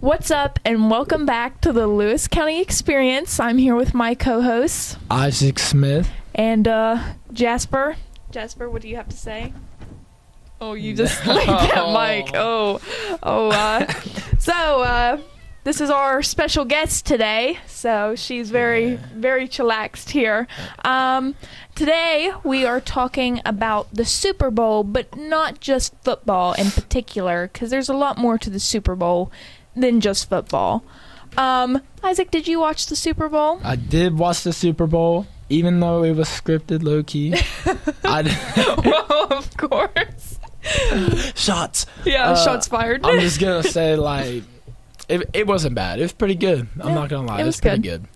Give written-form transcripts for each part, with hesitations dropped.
What's up, and welcome back to the Lewis County Experience. I'm here with my co-hosts, Isaac Smith. And Jasper. Jasper, what do you have to say? Oh, you just like that mic. So this is our special guest today. So she's very chillaxed here. Today we are talking about the Super Bowl, but not just football in particular, because there's a lot more to the Super Bowl than just football. Isaac, did you watch the Super Bowl? I did watch the Super Bowl, even though it was scripted low-key. Well, of course. Shots. Yeah, shots fired. I'm just going to say, like, it wasn't bad. It was pretty good. I'm not going to lie. It was pretty good.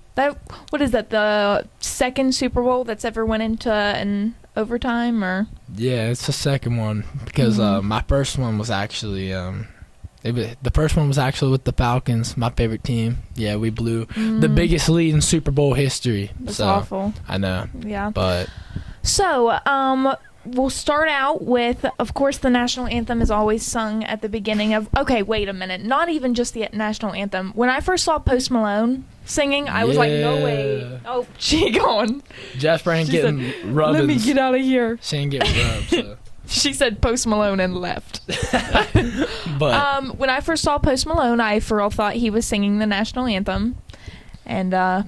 What is that, the second Super Bowl that's ever went into an overtime? Or? Yeah, it's the second one, because my first one was actually... the first one was actually with the Falcons, my favorite team. Yeah, we blew the biggest lead in Super Bowl history. That's awful. I know. Yeah. But so, we'll start out with, of course, the national anthem is always sung at the beginning of... Okay, wait a minute. Not even just the national anthem. When I first saw Post Malone singing, I was like, no way. Oh, she gone. Jasper ain't getting rubbed. Let me get out of here. She ain't getting rubbed, so... She said Post Malone and left. But when I first saw Post Malone, I for real thought he was singing the national anthem, and I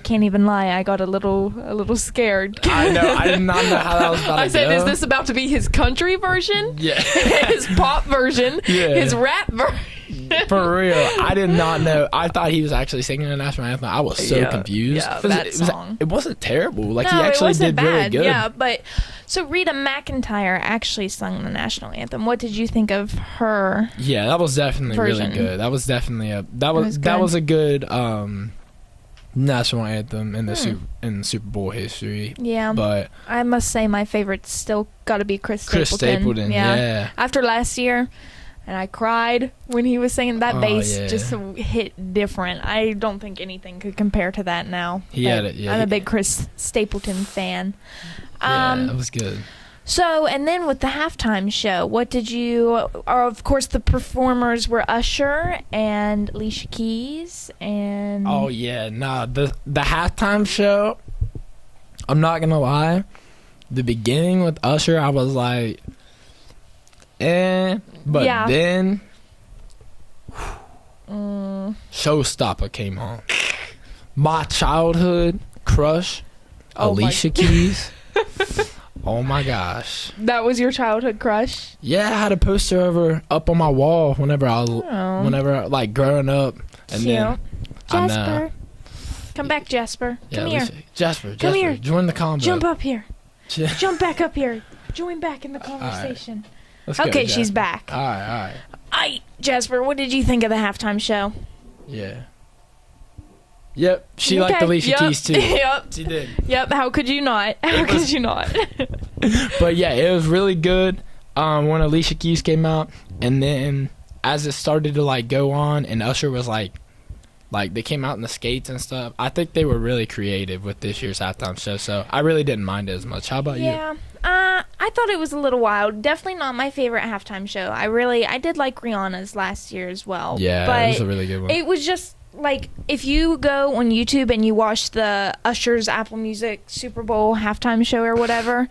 can't even lie, I got a little scared. I know, I did not know how that was about to I said, go. is this about to be his country version? Yeah. His pop version? Yeah. His rap version? For real, I did not know. I thought he was actually singing the national anthem. I was so confused. Yeah, that song. It wasn't terrible. Like, no, he actually did bad. really good. Yeah, but so Rita McEntire actually sung the national anthem. What did you think of her? Yeah, that was definitely version? really good. That was definitely that was a good national anthem in the Super Bowl history. Yeah, but I must say my favorite's still got to be Chris Stapleton. Yeah. After last year. And I cried when he was singing that bass. Just hit different. I don't think anything could compare to that now. I'm a big Chris Stapleton fan. Yeah, that was good. So, and then with the halftime show, what did you... of course, the performers were Usher and Alicia Keys and... Oh, yeah. Nah, the halftime show, I'm not going to lie. The beginning with Usher, I was like... But then Showstopper came on. My childhood crush, Alicia Keys. Oh my gosh. That was your childhood crush? Yeah, I had a poster up on my wall whenever like growing up. And then Jasper. Come back, Jasper. Come here. Jasper, come here. Join the combo. Jump up here. Jump back up here. Join back in the conversation. Okay, she's back. All right. Jasper, what did you think of the halftime show? Yeah. Yep, she liked Alicia Keys too. Yep. She did. Yep, how could you not? Could you not? But yeah, it was really good when Alicia Keys came out, and then as it started to like go on and Usher was like they came out in the skates and stuff. I think they were really creative with this year's halftime show, so I really didn't mind it as much. How about you? Yeah. I thought it was a little wild. Definitely not my favorite halftime show. I did like Rihanna's last year as well. Yeah, but it was a really good one. It was just like, if you go on YouTube and you watch the Usher's Apple Music Super Bowl halftime show or whatever,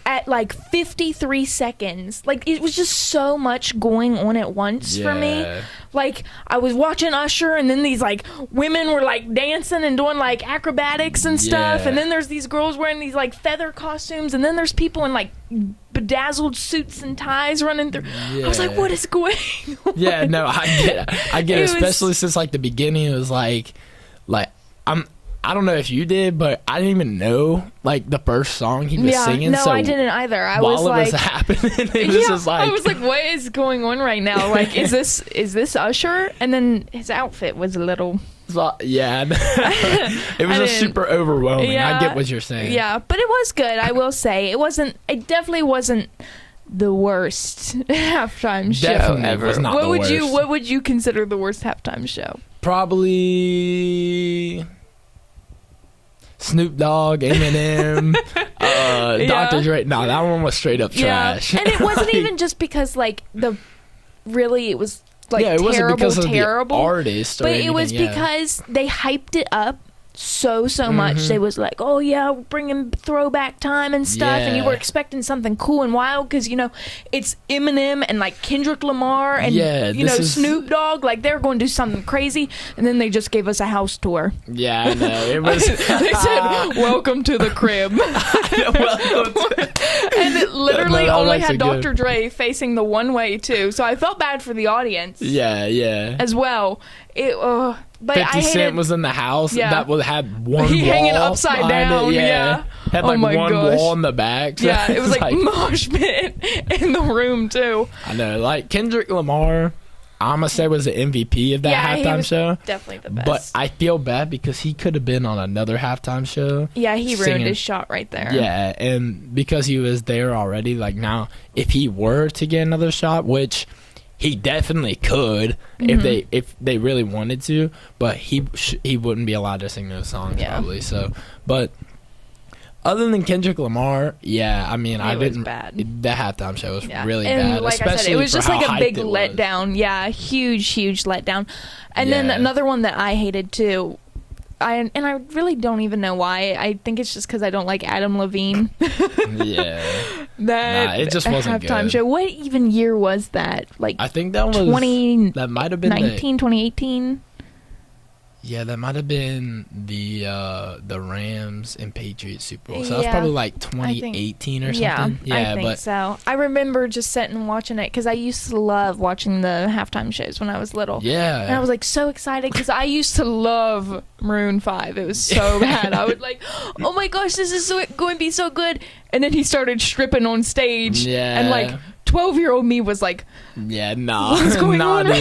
at like 53 seconds, like, it was just so much going on at once for me. Like, I was watching Usher, and then these like women were like dancing and doing like acrobatics and stuff, and then there's these girls wearing these like feather costumes, and then there's people in like bedazzled suits and ties running through. I was like, what is going on? Yeah, no, I get it, especially since like the beginning. It was like I don't know if you did, but I didn't even know like the first song he was singing. No, so I didn't either. I while was like, it was happening, it was just like, I was like, what is going on right now? Like, is this Usher? And then his outfit was a little. Yeah, it was just super overwhelming. Yeah, I get what you're saying. Yeah, but it was good. I will say it definitely wasn't the worst halftime show ever. Was not What would you consider the worst halftime show? Probably Snoop Dogg, Eminem, Dr. Dre. No, that one was straight up trash. And it wasn't even just because like it was like yeah, it wasn't terrible, because of terrible. the artist, or But anything, it was because they hyped it up so much. They was like, oh yeah, we're bringing throwback time and stuff, and you were expecting something cool and wild because it's Eminem and like Kendrick Lamar and Snoop Dogg, like they're going to do something crazy, and then they just gave us a house tour. Yeah, I know. It was. They said, "Welcome to the crib," and it literally only had Dr. Dre facing the one way too. So I felt bad for the audience. Yeah. As well. But 50 Cent was in the house that had one he wall hanging upside down. Had like one wall in the back. So yeah, it was like mosh pit in the room too. I know, like Kendrick Lamar, I'm gonna say was the MVP of that halftime show. Definitely the best. But I feel bad because he could have been on another halftime show. Yeah, he ruined his shot right there. Yeah, and because he was there already, like now, if he were to get another shot, which he definitely could if they really wanted to, but he wouldn't be allowed to sing those songs probably. So, but other than Kendrick Lamar, I mean, I didn't. Bad. The halftime show was really and bad. Like especially I said, it was just like a big letdown. Yeah, huge letdown. And then another one that I hated too. I really don't even know why. I think it's just because I don't like Adam Levine. It just wasn't halftime good. show. What even year was that? Like I think that was 2018. Yeah, that might have been the Rams and Patriots Super Bowl. So that was probably like 2018 or something. Yeah, I think so. I remember just sitting and watching it because I used to love watching the halftime shows when I was little. Yeah. And I was like so excited because I used to love Maroon 5. It was so bad. I would like, oh my gosh, this is going to be so good. And then he started stripping on stage. Yeah. And like 12-year-old me was like, what's going on?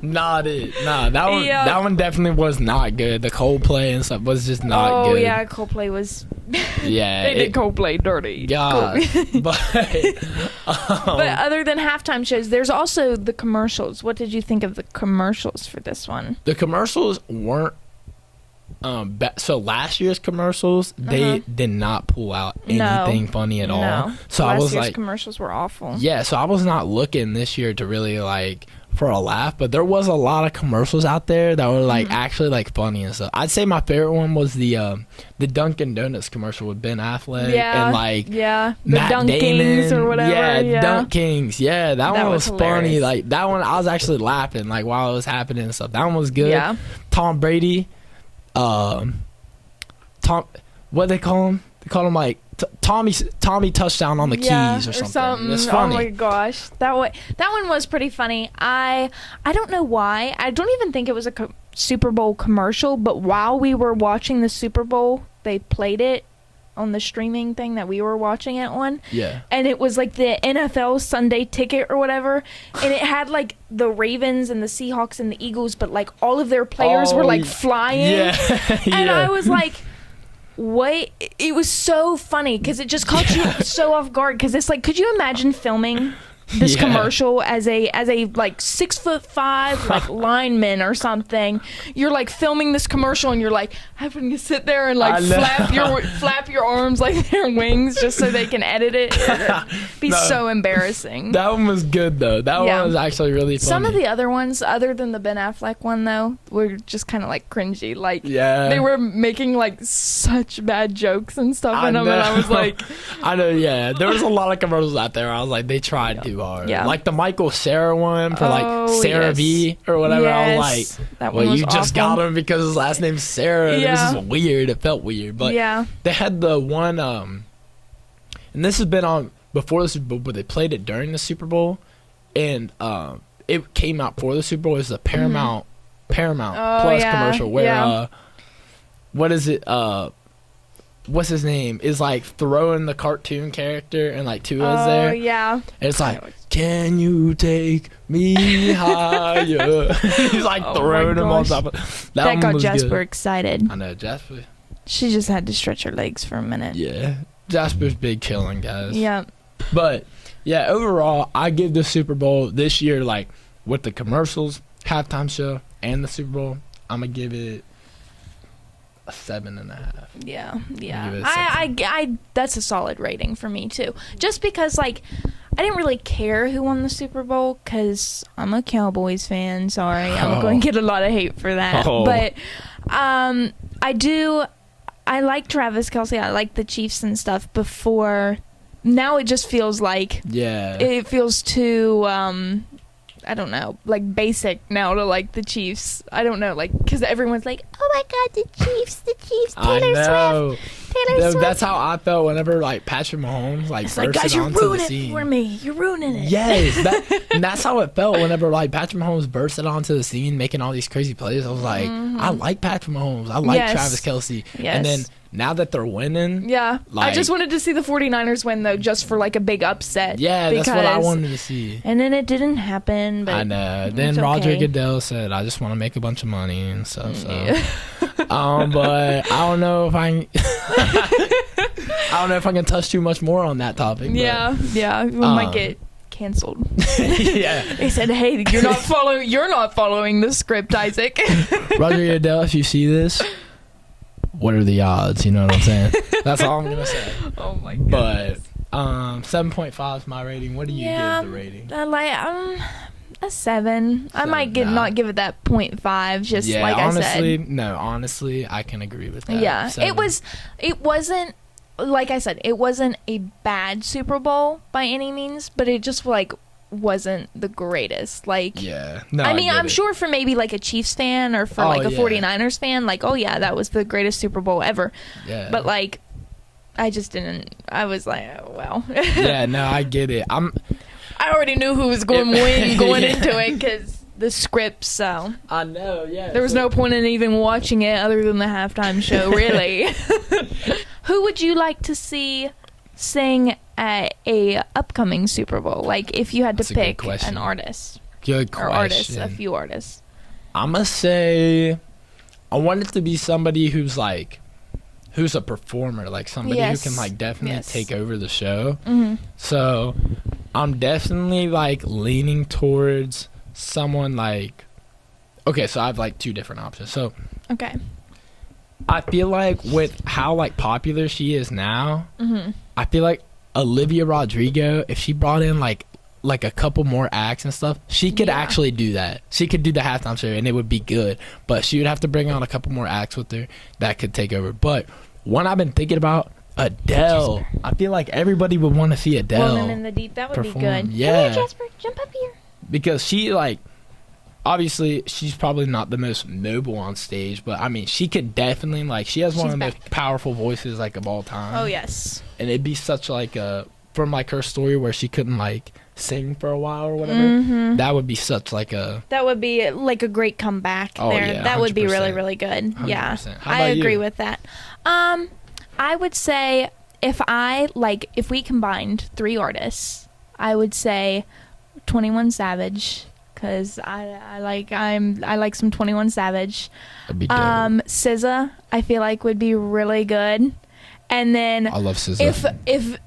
Not it. Nah, that one definitely was not good. The Coldplay and stuff was just not good. Oh yeah, Coldplay was. Yeah, they did Coldplay dirty. God, but other than halftime shows, there's also the commercials. What did you think of the commercials for this one? The commercials weren't. So last year's commercials, they did not pull out anything funny at all. So I was like, commercials were awful. Yeah, so I was not looking this year to really like for a laugh, but there was a lot of commercials out there that were like actually like funny and stuff. I'd say my favorite one was the Dunkin' Donuts commercial with Ben Affleck and like the Matt DunKings Damon or whatever. DunKings. Yeah, that one was funny. Like that one, I was actually laughing like while it was happening and stuff. That one was good. Yeah. Tom Brady, what they call him? They call him like Tommy touchdown on the keys or something. It's funny. Oh my gosh, that one was pretty funny. I don't know why. I don't even think it was a Super Bowl commercial, but while we were watching the Super Bowl, they played it on the streaming thing that we were watching it on. Yeah. And it was like the NFL Sunday Ticket or whatever, and it had like the Ravens and the Seahawks and the Eagles, but like all of their players were like flying. Yeah. And I was like, what? It was so funny because it just caught you so off guard because it's like, could you imagine filming this commercial as a like 6'5" like lineman or something? You're like filming this commercial and you're like having to sit there and like flap your arms like they're wings just so they can edit it. It'd be so embarrassing. That one was good though. That one was actually really funny. Some of the other ones, other than the Ben Affleck one though, were just kind of like cringy. Like they were making like such bad jokes and stuff in them, and I was like, I know. Yeah, there was a lot of commercials out there. I was like, they tried too hard. Yeah. Like the Michael Cera one for like Sarah V or whatever. I was like, that one was you just got him because his last name's Sarah. Yeah. This is weird. It felt weird. But they had the one, and this has been on before the Super Bowl, but they played it during the Super Bowl, and it came out for the Super Bowl. It was a Paramount Plus commercial where what is it? What's his name is like throwing the cartoon character and like Tua's there. Oh yeah. And it's like, can you take me higher? He's like throwing him on top of that got Jasper excited. I know, Jasper. She just had to stretch her legs for a minute. Yeah. Jasper's big chilling, guys. Yeah. But yeah, overall I give the Super Bowl this year, like with the commercials, halftime show, and the Super Bowl, I'm gonna give it a 7.5. Yeah. I that's a solid rating for me too. Just because like I didn't really care who won the Super Bowl because I'm a Cowboys fan. Sorry, I'm going to get a lot of hate for that. But I like Travis Kelce. I like the Chiefs and stuff before. Now it just feels like it feels too I don't know, like basic now to like the Chiefs. I don't know, like because everyone's like, oh my God, the Chiefs, Taylor Swift. That's how I felt whenever like Patrick Mahomes bursted guys, you're onto ruining the scene. it for me. You're ruining it. Yes, that's how it felt whenever like Patrick Mahomes bursted onto the scene, making all these crazy plays. I was like, I like Patrick Mahomes. I like Travis Kelce. Yes. And then now that they're winning, I just wanted to see the 49ers win though, just for like a big upset. Yeah, that's what I wanted to see. And then it didn't happen. But I know. Then Roger Goodell said, "I just want to make a bunch of money and stuff." So, but I don't know if I can touch too much more on that topic. But, we might get canceled. They said, "Hey, you're not following the script, Isaac." Roger Goodell, if you see this, what are the odds? You know what I'm saying? That's all I'm gonna say. Oh my god. But 7.5 is my rating. What do you give the rating? I like a 7. I might not give it that 0.5. Just like honestly, I said. No, honestly, I can agree with that. Yeah, 7. It wasn't. Like I said, it wasn't a bad Super Bowl by any means, but it just wasn't the greatest. I mean, I'm sure for maybe like a Chiefs fan or for a 49ers fan, that was the greatest Super Bowl ever. Yeah. But I just didn't. I was like, oh, well. Yeah, no, I get it. I already knew who was going to win going into it because the script. So I know. Yeah. There was no point in even watching it other than the halftime show, really. Who would you like to see sing at a upcoming Super Bowl? Like, if you had to pick an artist. Good question. Or artists, a few artists. I'm going to say I want it to be somebody who's a performer, like somebody who can definitely take over the show. Mm-hmm. So I'm definitely leaning towards someone okay, so I have 2 different options. So okay. I feel like with how popular she is now, I feel like Olivia Rodrigo, if she brought in like a couple more acts and stuff, she could actually do that. She could do the halftime show and it would be good. But she would have to bring on a couple more acts with her that could take over. But one I've been thinking about, Adele. Jasper. I feel like everybody would want to see Adele. Woman in the Deep, that would perform. be good. Yeah. Come here, Jasper, jump up here. Because she obviously she's probably not the most noble on stage, but I mean she could definitely she has one of the most powerful voices of all time. Oh yes. And it'd be such from her story where she couldn't sing for a while or whatever. That would be such that would be a great comeback there. Yeah, that would be really, really good. 100%. Yeah. I agree with that. I would say if we combined 3 artists, I would say 21 Savage. Because I like some 21 Savage. That'd be dope. SZA, I feel like would be really good. And then I love SZA. If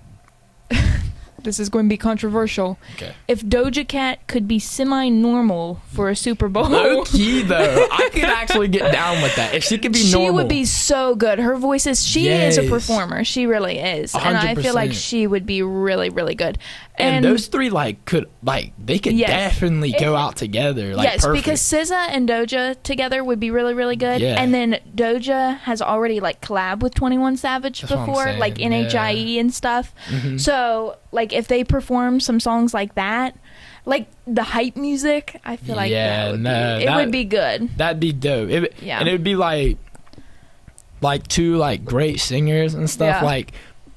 this is going to be controversial. Okay. If Doja Cat could be semi-normal for a Super Bowl. Low key though, I could actually get down with that. If she could be normal, she would be so good. Her voice is. She is a performer. She really is, 100%. And I feel like she would be really, really good. And those 3 could they could definitely go out together. Yes, perfect. Because SZA and Doja together would be really, really good. Yeah. And then Doja has already collabed with 21 Savage before, NHIE and stuff. Mm-hmm. So if they perform some songs like that, the hype music, I feel like it would be good. That'd be dope. And it would be like 2 great singers and stuff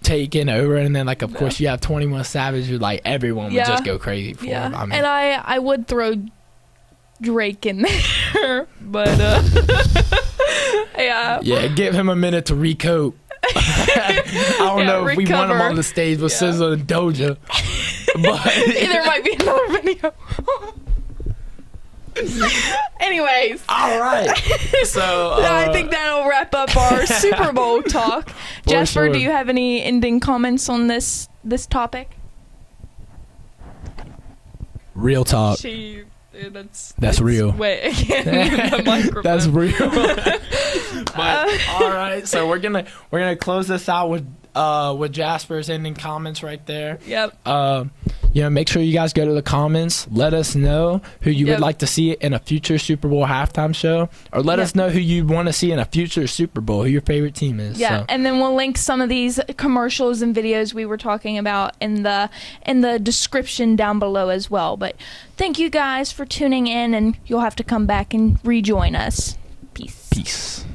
taking over, and then of course you have 21 Savage who everyone would just go crazy for him. I mean, and I would throw Drake in there, but yeah, give him a minute to recoat. I don't know if we want him on the stage with SZA and Doja, but there might be another video. Anyways, all right. So I think that'll wrap up our Super Bowl talk. Jasper, do you have any ending comments on this topic? Real talk. That's real. Wait, again, the microphone. That's real. But all right, so we're gonna close this out with Jasper's ending comments right there. Yep. make sure you guys go to the comments. Let us know who you would like to see in a future Super Bowl halftime show, or let us know who you want to see in a future Super Bowl, who your favorite team is. Yeah, so. and then we'll link some of these commercials and videos we were talking about in the description down below as well. But thank you guys for tuning in, and you'll have to come back and rejoin us. Peace. Peace.